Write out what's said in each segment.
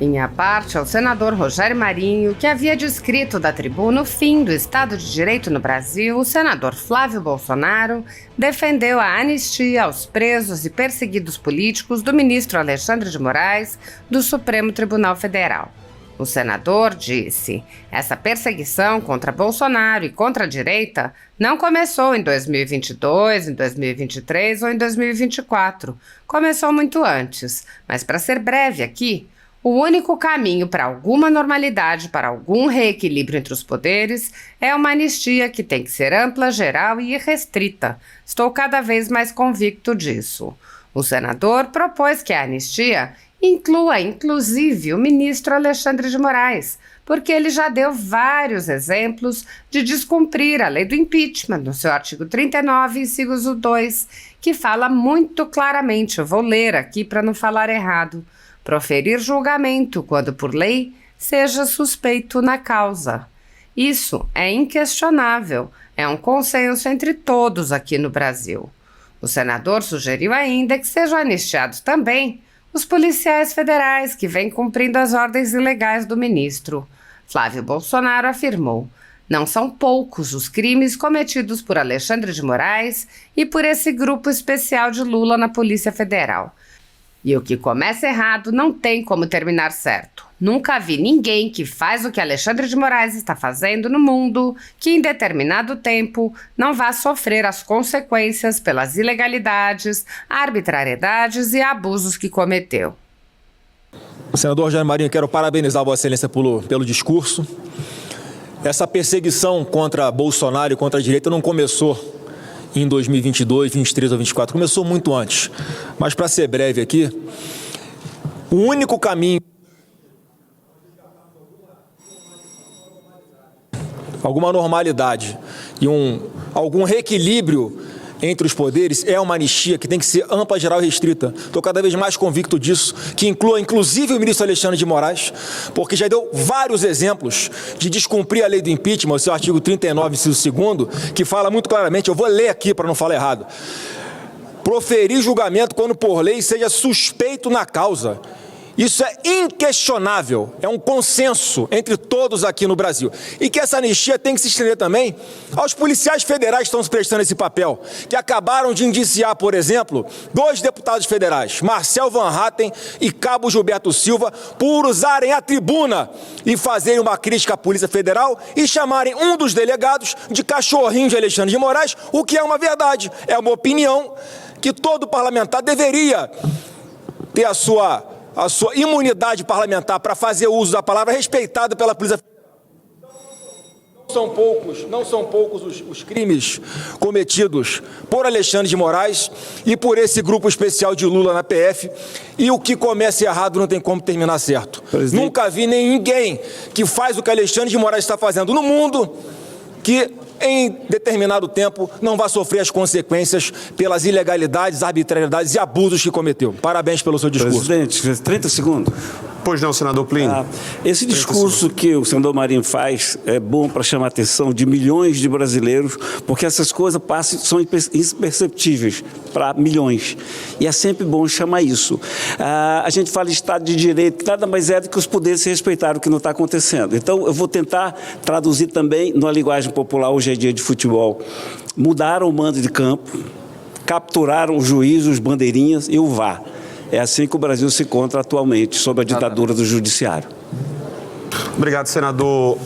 Em a parte ao senador Rogério Marinho, que havia descrito da tribuna o fim do Estado de Direito no Brasil, o senador Flávio Bolsonaro defendeu a anistia aos presos e perseguidos políticos do ministro Alexandre de Moraes do Supremo Tribunal Federal. O senador disse: essa perseguição contra Bolsonaro e contra a direita não começou em 2022, em 2023 ou em 2024. Começou muito antes, mas para ser breve aqui, o único caminho para alguma normalidade, para algum reequilíbrio entre os poderes, é uma anistia que tem que ser ampla, geral e irrestrita. Estou cada vez mais convicto disso. O senador propôs que a anistia inclua, inclusive, o ministro Alexandre de Moraes, porque ele já deu vários exemplos de descumprir a lei do impeachment, no seu artigo 39, inciso 2, que fala muito claramente, eu vou ler aqui para não falar errado, proferir julgamento quando, por lei, seja suspeito na causa. Isso é inquestionável, é um consenso entre todos aqui no Brasil. O senador sugeriu ainda que sejam anistiados também os policiais federais que vêm cumprindo as ordens ilegais do ministro. Flávio Bolsonaro afirmou: não são poucos os crimes cometidos por Alexandre de Moraes e por esse grupo especial de Lula na Polícia Federal. E o que começa errado não tem como terminar certo. Nunca vi ninguém que faz o que Alexandre de Moraes está fazendo no mundo que, em determinado tempo, não vá sofrer as consequências pelas ilegalidades, arbitrariedades e abusos que cometeu. Senador Rogério Marinho, quero parabenizar Vossa Excelência pelo discurso. Essa perseguição contra Bolsonaro e contra a direita não começou em 2022, 2023 ou 2024, começou muito antes. Mas, para ser breve aqui, o único caminho, alguma normalidade e algum reequilíbrio entre os poderes é uma anistia que tem que ser ampla, geral e restrita. Estou cada vez mais convicto disso, que inclua inclusive o ministro Alexandre de Moraes, porque já deu vários exemplos de descumprir a lei do impeachment, o seu artigo 39, inciso 2º, que fala muito claramente, eu vou ler aqui para não falar errado, proferir julgamento quando por lei seja suspeito na causa. Isso é inquestionável, é um consenso entre todos aqui no Brasil. E que essa anistia tem que se estender também aos policiais federais que estão se prestando esse papel, que acabaram de indiciar, por exemplo, 2 deputados federais, Marcel Van Hatten e Cabo Gilberto Silva, por usarem a tribuna e fazerem uma crítica à Polícia Federal e chamarem um dos delegados de cachorrinho de Alexandre de Moraes, o que é uma verdade, é uma opinião que todo parlamentar deveria ter a sua imunidade parlamentar para fazer uso da palavra respeitada pela Polícia Federal. Não são poucos os crimes cometidos por Alexandre de Moraes e por esse grupo especial de Lula na PF, e o que começa errado não tem como terminar certo. Presidente. Nunca vi ninguém que faz o que Alexandre de Moraes está fazendo no mundo que em determinado tempo não vai sofrer as consequências pelas ilegalidades, arbitrariedades e abusos que cometeu. Parabéns pelo seu discurso. Presidente, 30 segundos. Pois não, senador Plínio. Esse discurso que o senador Marinho faz é bom para chamar a atenção de milhões de brasileiros, porque essas coisas são imperceptíveis para milhões. E é sempre bom chamar isso. A gente fala de Estado de Direito, nada mais é do que os poderes se respeitarem, o que não está acontecendo. Então, eu vou tentar traduzir também, numa linguagem popular, hoje é dia de futebol, mudaram o mando de campo, capturaram o juiz, os bandeirinhas e o VAR. É assim que o Brasil se encontra atualmente, sob a ditadura do judiciário. Obrigado, senador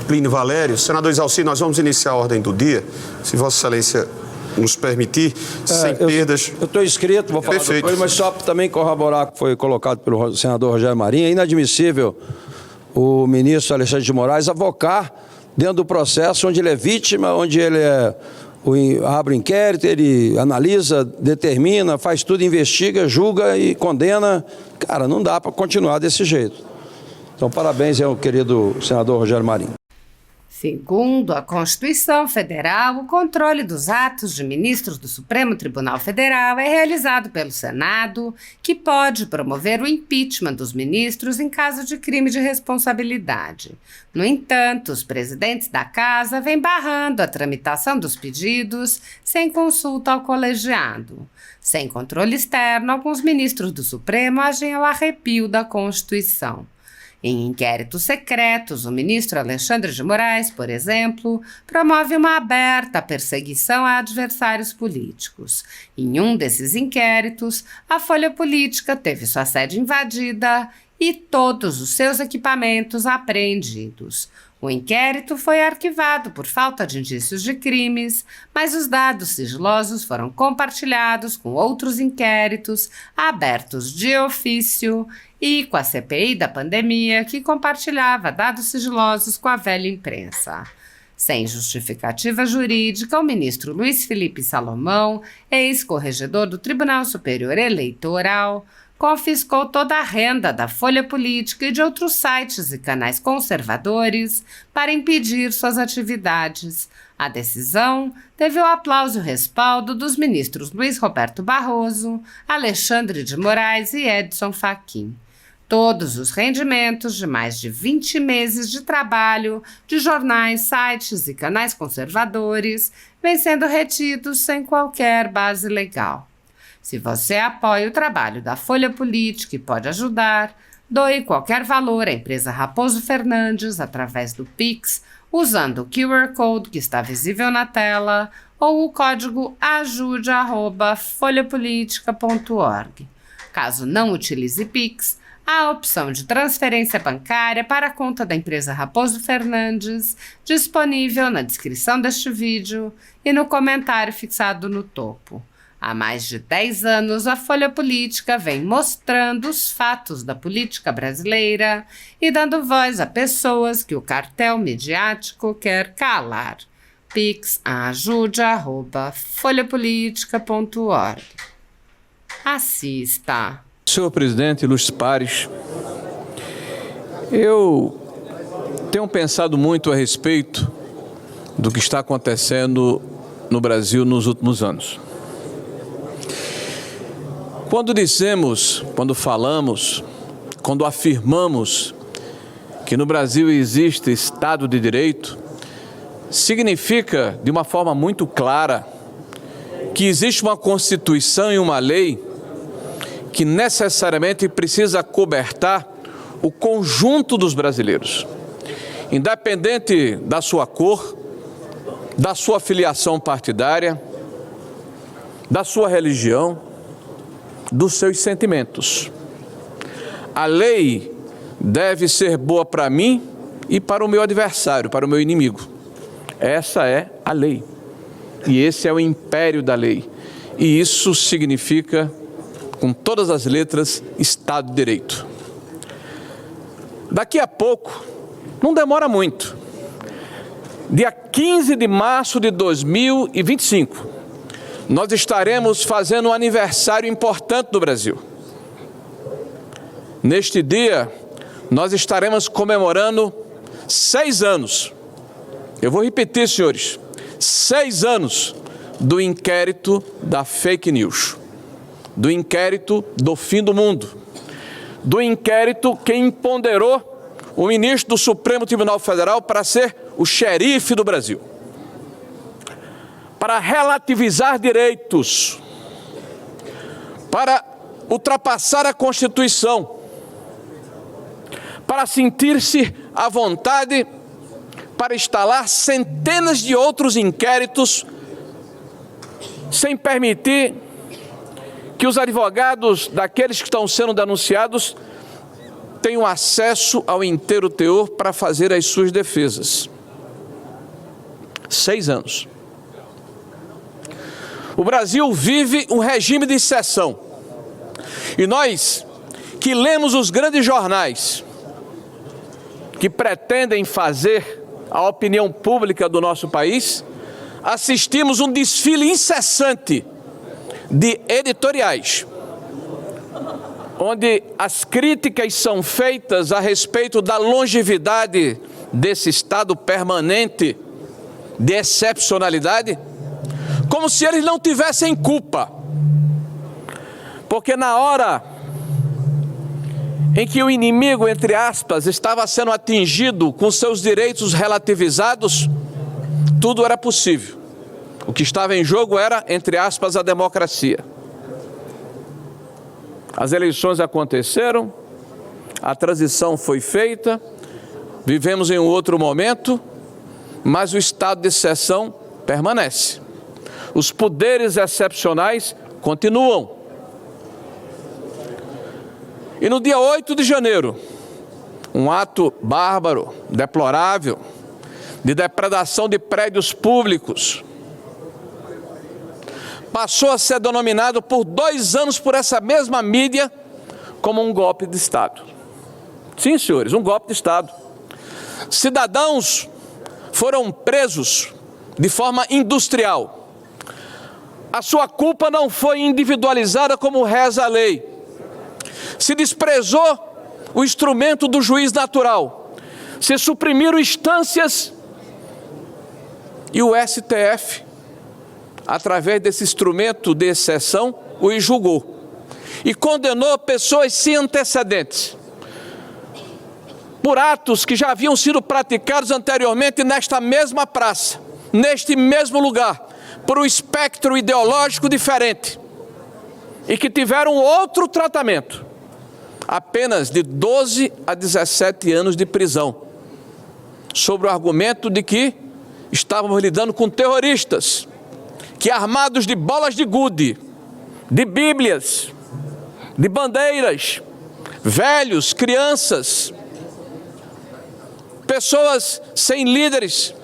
Plínio Valério. Senador Isalci, nós vamos iniciar a ordem do dia, se Vossa Excelência nos permitir, sem perdas. Eu estou inscrito, vou falar depois, mas só também corroborar o que foi colocado pelo senador Rogério Marinho. É inadmissível o ministro Alexandre de Moraes avocar dentro do processo onde ele é vítima, onde ele abre inquérito, ele analisa, determina, faz tudo, investiga, julga e condena. Cara, não dá para continuar desse jeito. Então, parabéns ao querido senador Rogério Marinho. Segundo a Constituição Federal, o controle dos atos de ministros do Supremo Tribunal Federal é realizado pelo Senado, que pode promover o impeachment dos ministros em caso de crime de responsabilidade. No entanto, os presidentes da Casa vêm barrando a tramitação dos pedidos sem consulta ao colegiado. Sem controle externo, alguns ministros do Supremo agem ao arrepio da Constituição. Em inquéritos secretos, o ministro Alexandre de Moraes, por exemplo, promove uma aberta perseguição a adversários políticos. Em um desses inquéritos, a Folha Política teve sua sede invadida e todos os seus equipamentos apreendidos. O inquérito foi arquivado por falta de indícios de crimes, mas os dados sigilosos foram compartilhados com outros inquéritos abertos de ofício e com a CPI da pandemia, que compartilhava dados sigilosos com a velha imprensa. Sem justificativa jurídica, o ministro Luiz Felipe Salomão, ex-corregedor do Tribunal Superior Eleitoral, confiscou toda a renda da Folha Política e de outros sites e canais conservadores para impedir suas atividades. A decisão teve o aplauso e o respaldo dos ministros Luiz Roberto Barroso, Alexandre de Moraes e Edson Fachin. Todos os rendimentos de mais de 20 meses de trabalho de jornais, sites e canais conservadores vêm sendo retidos sem qualquer base legal. Se você apoia o trabalho da Folha Política e pode ajudar, doe qualquer valor à empresa Raposo Fernandes através do Pix, usando o QR Code que está visível na tela ou o código ajude@folhapolitica.org. Caso não utilize Pix, há a opção de transferência bancária para a conta da empresa Raposo Fernandes, disponível na descrição deste vídeo e no comentário fixado no topo. Há mais de 10 anos, a Folha Política vem mostrando os fatos da política brasileira e dando voz a pessoas que o cartel midiático quer calar. Pix ajude@folhapolitica.org. Assista. Senhor presidente, ilustres pares, eu tenho pensado muito a respeito do que está acontecendo no Brasil nos últimos anos. Quando falamos, quando afirmamos que no Brasil existe Estado de Direito, significa, de uma forma muito clara, que existe uma Constituição e uma lei que necessariamente precisa cobertar o conjunto dos brasileiros, independente da sua cor, da sua filiação partidária, da sua religião, dos seus sentimentos. A lei deve ser boa para mim e para o meu adversário, para o meu inimigo. Essa é a lei. E esse é o império da lei. E isso significa, com todas as letras, Estado de Direito. Daqui a pouco, não demora muito, dia 15 de março de 2025, nós estaremos fazendo um aniversário importante no Brasil. Neste dia, nós estaremos comemorando 6 anos. Eu vou repetir, senhores, 6 anos do inquérito da fake news, do inquérito do fim do mundo, do inquérito que empoderou o ministro do Supremo Tribunal Federal para ser o xerife do Brasil, para relativizar direitos, para ultrapassar a Constituição, para sentir-se à vontade para instalar centenas de outros inquéritos sem permitir que os advogados daqueles que estão sendo denunciados tenham acesso ao inteiro teor para fazer as suas defesas. 6 anos. O Brasil vive um regime de exceção. E nós, que lemos os grandes jornais, que pretendem fazer a opinião pública do nosso país, assistimos um desfile incessante de editoriais, onde as críticas são feitas a respeito da longevidade desse estado permanente de excepcionalidade, como se eles não tivessem culpa, porque na hora em que o inimigo, entre aspas, estava sendo atingido com seus direitos relativizados, tudo era possível. O que estava em jogo era, entre aspas, a democracia. As eleições aconteceram, A transição foi feita, vivemos em um outro momento, mas o estado de exceção permanece. Os poderes excepcionais continuam. E no dia 8 de janeiro, um ato bárbaro, deplorável, de depredação de prédios públicos, passou a ser denominado por 2 anos por essa mesma mídia como um golpe de Estado. Sim, senhores, um golpe de Estado. Cidadãos foram presos de forma industrial. A sua culpa não foi individualizada como reza a lei. Se desprezou o instrumento do juiz natural. Se suprimiram instâncias e o STF, através desse instrumento de exceção, o julgou. E condenou pessoas sem antecedentes por atos que já haviam sido praticados anteriormente nesta mesma praça, neste mesmo lugar, por um espectro ideológico diferente e que tiveram outro tratamento, apenas de 12 a 17 anos de prisão, sob o argumento de que estávamos lidando com terroristas, que armados de bolas de gude, de bíblias, de bandeiras, velhos, crianças, pessoas sem líderes,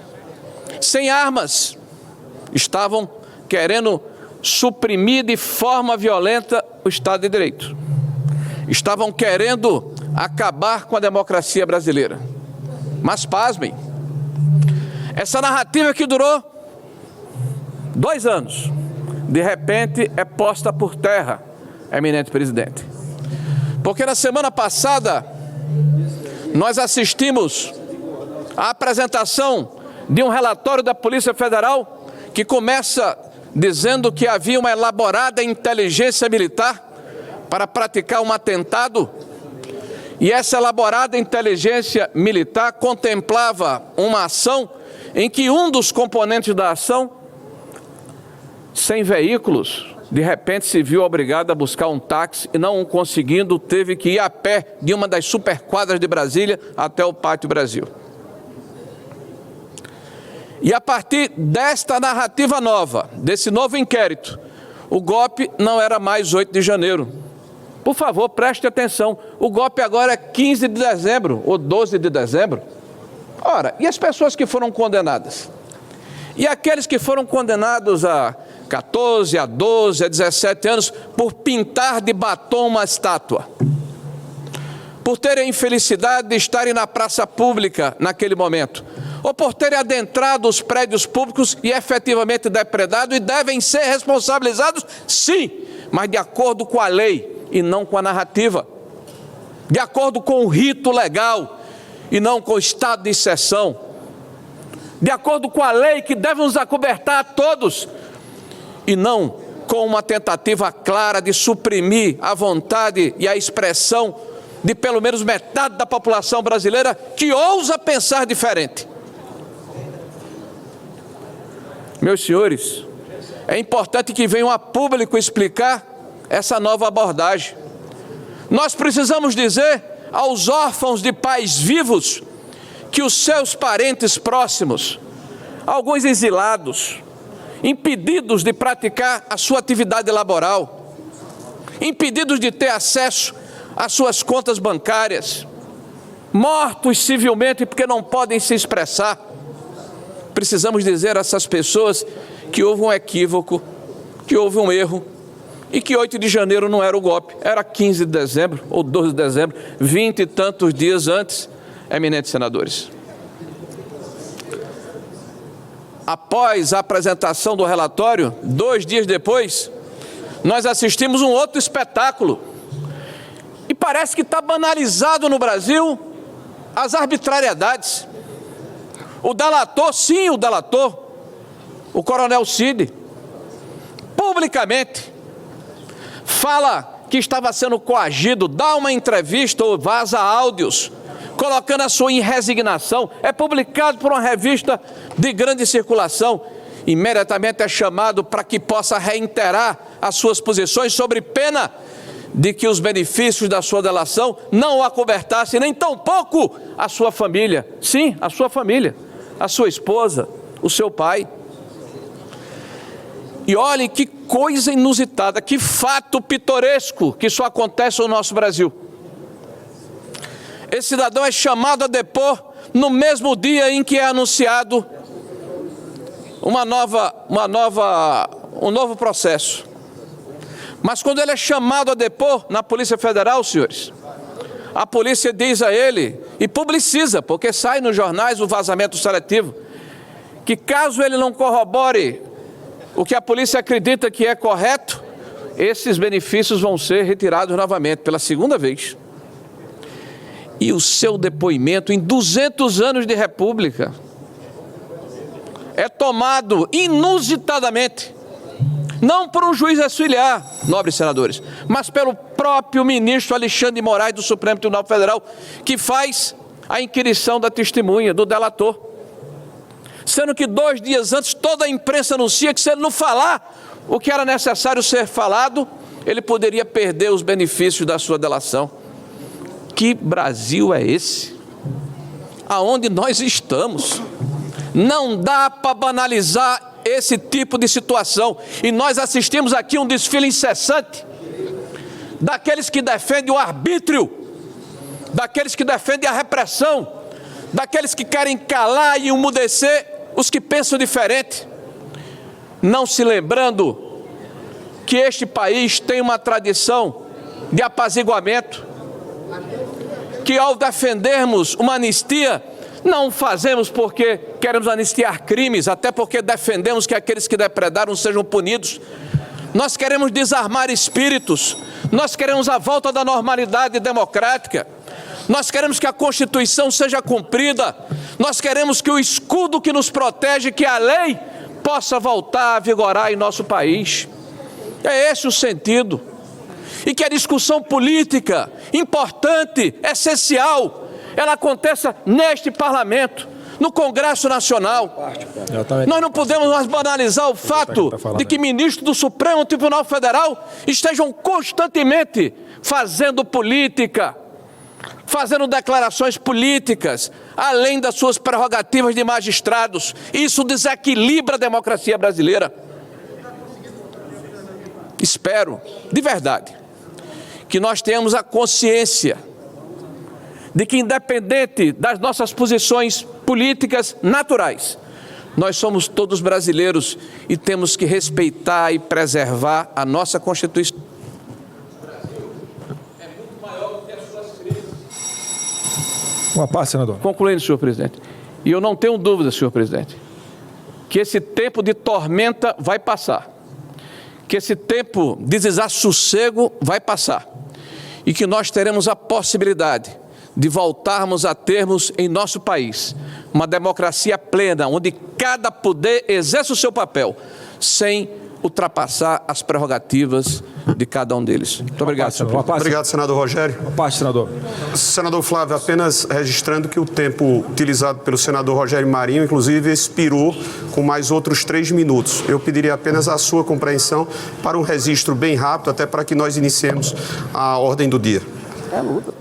sem armas, estavam querendo suprimir de forma violenta o Estado de Direito. Estavam querendo acabar com a democracia brasileira. Mas pasmem, essa narrativa que durou 2 anos, de repente é posta por terra, eminente presidente. Porque na semana passada, nós assistimos à apresentação de um relatório da Polícia Federal que começa dizendo que havia uma elaborada inteligência militar para praticar um atentado, e essa elaborada inteligência militar contemplava uma ação em que um dos componentes da ação, sem veículos, de repente se viu obrigado a buscar um táxi e não conseguindo, teve que ir a pé de uma das superquadras de Brasília até o Pátio Brasil. E a partir desta narrativa nova, desse novo inquérito, o golpe não era mais 8 de janeiro. Por favor, preste atenção, o golpe agora é 15 de dezembro ou 12 de dezembro. Ora, e as pessoas que foram condenadas? E aqueles que foram condenados a 14, a 12, a 17 anos por pintar de batom uma estátua? Por terem a infelicidade de estarem na praça pública naquele momento? Ou por terem adentrado os prédios públicos e efetivamente depredado, e devem ser responsabilizados, sim, mas de acordo com a lei e não com a narrativa, de acordo com o rito legal e não com o estado de exceção, de acordo com a lei que deve nos acobertar a todos, e não com uma tentativa clara de suprimir a vontade e a expressão de pelo menos metade da população brasileira que ousa pensar diferente. Meus senhores, é importante que venham a público explicar essa nova abordagem. Nós precisamos dizer aos órfãos de pais vivos que os seus parentes próximos, alguns exilados, impedidos de praticar a sua atividade laboral, impedidos de ter acesso às suas contas bancárias, mortos civilmente porque não podem se expressar. Precisamos dizer a essas pessoas que houve um equívoco, que houve um erro, e que 8 de janeiro não era o golpe, era 15 de dezembro ou 12 de dezembro, 20 e tantos dias antes, eminentes senadores. Após a apresentação do relatório, 2 dias depois, nós assistimos um outro espetáculo. E parece que está banalizado no Brasil as arbitrariedades. O delator, sim, o delator, o coronel Cid, publicamente, fala que estava sendo coagido, dá uma entrevista ou vaza áudios, colocando a sua resignação, é publicado por uma revista de grande circulação, imediatamente é chamado para que possa reiterar as suas posições sobre pena de que os benefícios da sua delação não o acobertassem, nem tampouco a sua família. Sim, a sua família, a sua esposa, o seu pai. E olhem que coisa inusitada, que fato pitoresco que só acontece no nosso Brasil. Esse cidadão é chamado a depor no mesmo dia em que é anunciado um novo processo. Mas quando ele é chamado a depor na Polícia Federal, senhores, a polícia diz a ele, e publiciza, porque sai nos jornais o vazamento seletivo, que caso ele não corrobore o que a polícia acredita que é correto, esses benefícios vão ser retirados novamente, pela segunda vez. E o seu depoimento em 200 anos de república é tomado inusitadamente, não por um juiz auxiliar, nobres senadores, mas pelo próprio ministro Alexandre de Moraes do Supremo Tribunal Federal, que faz a inquirição da testemunha, do delator. Sendo que 2 dias antes toda a imprensa anuncia que se ele não falar o que era necessário ser falado, ele poderia perder os benefícios da sua delação. Que Brasil é esse? Aonde nós estamos? Não dá para banalizar esse tipo de situação. E nós assistimos aqui um desfile incessante daqueles que defendem o arbítrio, daqueles que defendem a repressão, daqueles que querem calar e emudecer os que pensam diferente, não se lembrando que este país tem uma tradição de apaziguamento, que ao defendermos uma anistia, não fazemos porque queremos anistiar crimes, até porque defendemos que aqueles que depredaram sejam punidos. Nós queremos desarmar espíritos, nós queremos a volta da normalidade democrática, nós queremos que a Constituição seja cumprida, nós queremos que o escudo que nos protege, que a lei, possa voltar a vigorar em nosso país. É esse o sentido. E que a discussão política, importante, essencial, ela aconteça neste Parlamento, no Congresso Nacional. Nós não podemos mais banalizar o fato de que ministros do Supremo Tribunal Federal estejam constantemente fazendo política, fazendo declarações políticas, além das suas prerrogativas de magistrados. Isso desequilibra a democracia brasileira. Espero, de verdade, que nós tenhamos a consciência de que, independente das nossas posições políticas naturais, nós somos todos brasileiros e temos que respeitar e preservar a nossa Constituição. É muito maior do que as suas crises. Uma parte, senador. Concluindo, senhor presidente, e eu não tenho dúvida, senhor presidente, que esse tempo de tormenta vai passar, que esse tempo de desassossego vai passar, e que nós teremos a possibilidade de voltarmos a termos em nosso país uma democracia plena, onde cada poder exerce o seu papel, sem ultrapassar as prerrogativas de cada um deles. Muito obrigado, senhor presidente. Obrigado, senador Rogério. Uma parte, senador. Senador Flávio, apenas registrando que o tempo utilizado pelo senador Rogério Marinho, inclusive, expirou com mais outros 3 minutos. Eu pediria apenas a sua compreensão para um registro bem rápido, até para que nós iniciemos a ordem do dia. É luta.